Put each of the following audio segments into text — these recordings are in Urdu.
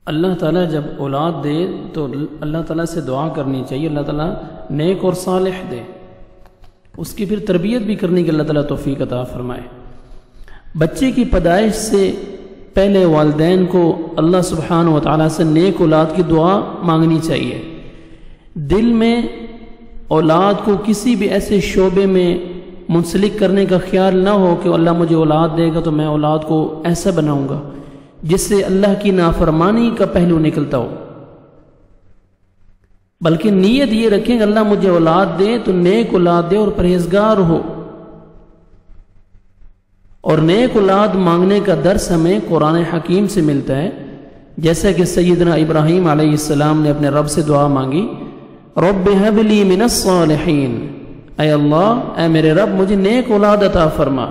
اللہ تعالیٰ جب اولاد دے تو اللہ تعالیٰ سے دعا کرنی چاہیے، اللہ تعالیٰ نیک اور صالح دے، اس کی پھر تربیت بھی کرنے کی اللہ تعالیٰ توفیق عطا فرمائے۔ بچے کی پیدائش سے پہلے والدین کو اللہ سبحانہ و تعالیٰ سے نیک اولاد کی دعا مانگنی چاہیے۔ دل میں اولاد کو کسی بھی ایسے شعبے میں منسلک کرنے کا خیال نہ ہو کہ اللہ مجھے اولاد دے گا تو میں اولاد کو ایسا بناؤں گا جس سے اللہ کی نافرمانی کا پہلو نکلتا ہو، بلکہ نیت یہ رکھیں کہ اللہ مجھے اولاد دے تو نیک اولاد دے اور پرہیزگار ہو۔ اور نیک اولاد مانگنے کا درس ہمیں قرآن حکیم سے ملتا ہے، جیسا کہ سیدنا ابراہیم علیہ السلام نے اپنے رب سے دعا مانگی، رب هب لی من الصالحین، اے اللہ اے میرے رب مجھے نیک اولاد عطا فرما۔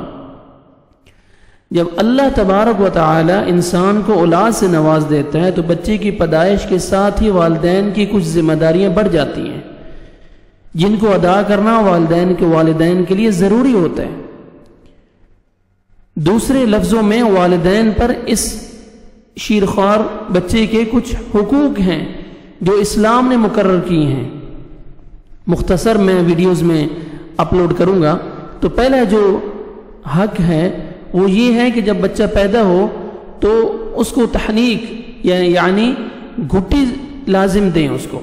جب اللہ تبارک و تعالی انسان کو اولاد سے نواز دیتا ہے تو بچے کی پیدائش کے ساتھ ہی والدین کی کچھ ذمہ داریاں بڑھ جاتی ہیں جن کو ادا کرنا والدین کے لیے ضروری ہوتا ہے۔ دوسرے لفظوں میں والدین پر اس شیرخوار بچے کے کچھ حقوق ہیں جو اسلام نے مقرر کیے ہیں، مختصر میں ویڈیوز میں اپلوڈ کروں گا۔ تو پہلا جو حق ہے وہ یہ ہے کہ جب بچہ پیدا ہو تو اس کو تحنیک یعنی گھٹی لازم دیں اس کو۔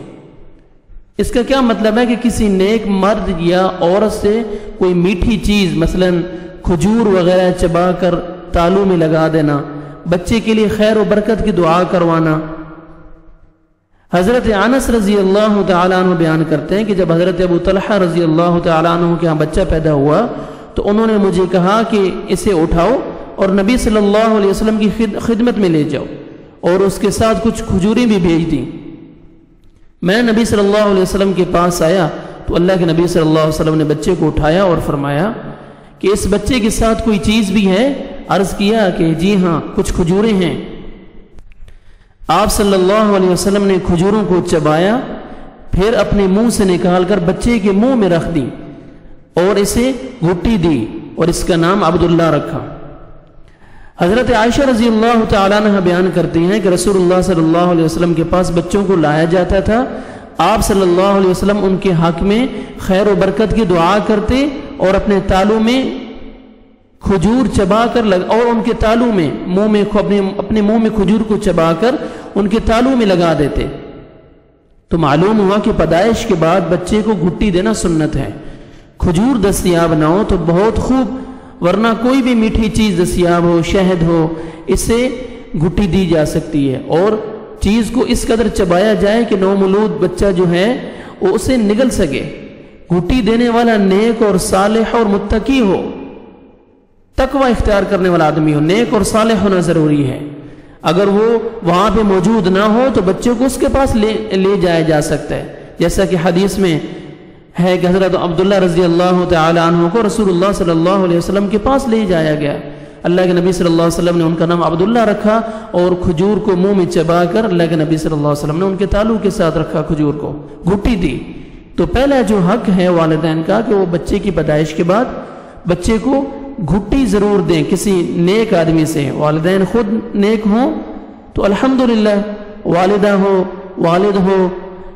اس کا کیا مطلب ہے کہ کسی نیک مرد یا عورت سے کوئی میٹھی چیز مثلا کھجور وغیرہ چبا کر تالو میں لگا دینا، بچے کے لیے خیر و برکت کی دعا کروانا۔ حضرت انس رضی اللہ تعالیٰ عنہ بیان کرتے ہیں کہ جب حضرت ابو طلحہ رضی اللہ تعالیٰ عنہ کے ہاں بچہ پیدا ہوا تو انہوں نے مجھے کہا کہ اسے اٹھاؤ اور نبی صلی اللہ علیہ وسلم کی خدمت میں لے جاؤ، اور اس کے ساتھ کچھ کھجوریں بھی بھیج دیں۔ میں نبی صلی اللہ علیہ وسلم کے پاس آیا تو اللہ کے نبی صلی اللہ علیہ وسلم نے بچے کو اٹھایا اور فرمایا کہ اس بچے کے ساتھ کوئی چیز بھی ہے؟ عرض کیا کہ جی ہاں کچھ کھجوریں ہیں۔ آپ صلی اللہ علیہ وسلم نے کھجوروں کو چبایا، پھر اپنے منہ سے نکال کر بچے کے منہ میں رکھ دی اور اسے گھٹی دی اور اس کا نام عبداللہ رکھا۔ حضرت عائشہ رضی اللہ تعالیٰ عنہ بیان کرتی ہیں کہ رسول اللہ صلی اللہ علیہ وسلم کے پاس بچوں کو لایا جاتا تھا، آپ صلی اللہ علیہ وسلم ان کے حق میں خیر و برکت کی دعا کرتے اور اپنے تالو میں کھجور چبا کر اور ان کے تالو میں اپنے منہ میں کھجور کو چبا کر ان کے تالو میں لگا دیتے۔ تو معلوم ہوا کہ پیدائش کے بعد بچے کو گھٹی دینا سنت ہے۔ کھجور دستیاب نہ ہو تو بہت خوب، ورنہ کوئی بھی میٹھی چیز دستیاب ہو، شہد ہو، اس سے گھٹی دی جا سکتی ہے، اور چیز کو اس قدر چبایا جائے کہ نومولود بچہ جو ہے وہ اسے نگل سکے۔ گھٹی دینے والا نیک اور صالح اور متقی ہو، تقوی اختیار کرنے والا آدمی ہو، نیک اور صالح ہونا ضروری ہے۔ اگر وہ وہاں پہ موجود نہ ہو تو بچے کو اس کے پاس لے جایا جا سکتا ہے، جیسا کہ حدیث میں ہے کہ حضرت عبداللہ رضی اللہ تعالی عنہ کو رسول اللہ صلی اللہ علیہ وسلم کے پاس لے جایا گیا۔ اللہ کے نبی صلی اللہ علیہ وسلم نے ان کا نام عبداللہ رکھا اور کھجور کو منہ میں چبا کر اللہ کے نبی صلی اللہ علیہ وسلم نے ان کے تالو کے ساتھ رکھا، کھجور کو گھٹی دی۔ تو پہلا جو حق ہے والدین کا کہ وہ بچے کی پیدائش کے بعد بچے کو گھٹی ضرور دیں کسی نیک آدمی سے۔ والدین خود نیک ہوں تو الحمدللہ، والدہ ہو، والد ہو،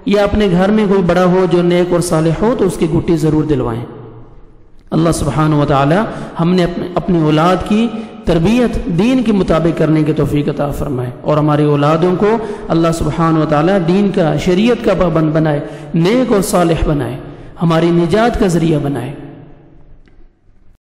یا اپنے گھر میں کوئی بڑا ہو جو نیک اور صالح ہو تو اس کی گھٹی ضرور دلوائیں۔ اللہ سبحانہ و تعالی ہم نے اپنی اولاد کی تربیت دین کے مطابق کرنے کی توفیق عطا فرمائے، اور ہماری اولادوں کو اللہ سبحانہ و تعالی دین کا، شریعت کا پابند بنائے، نیک اور صالح بنائے، ہماری نجات کا ذریعہ بنائے۔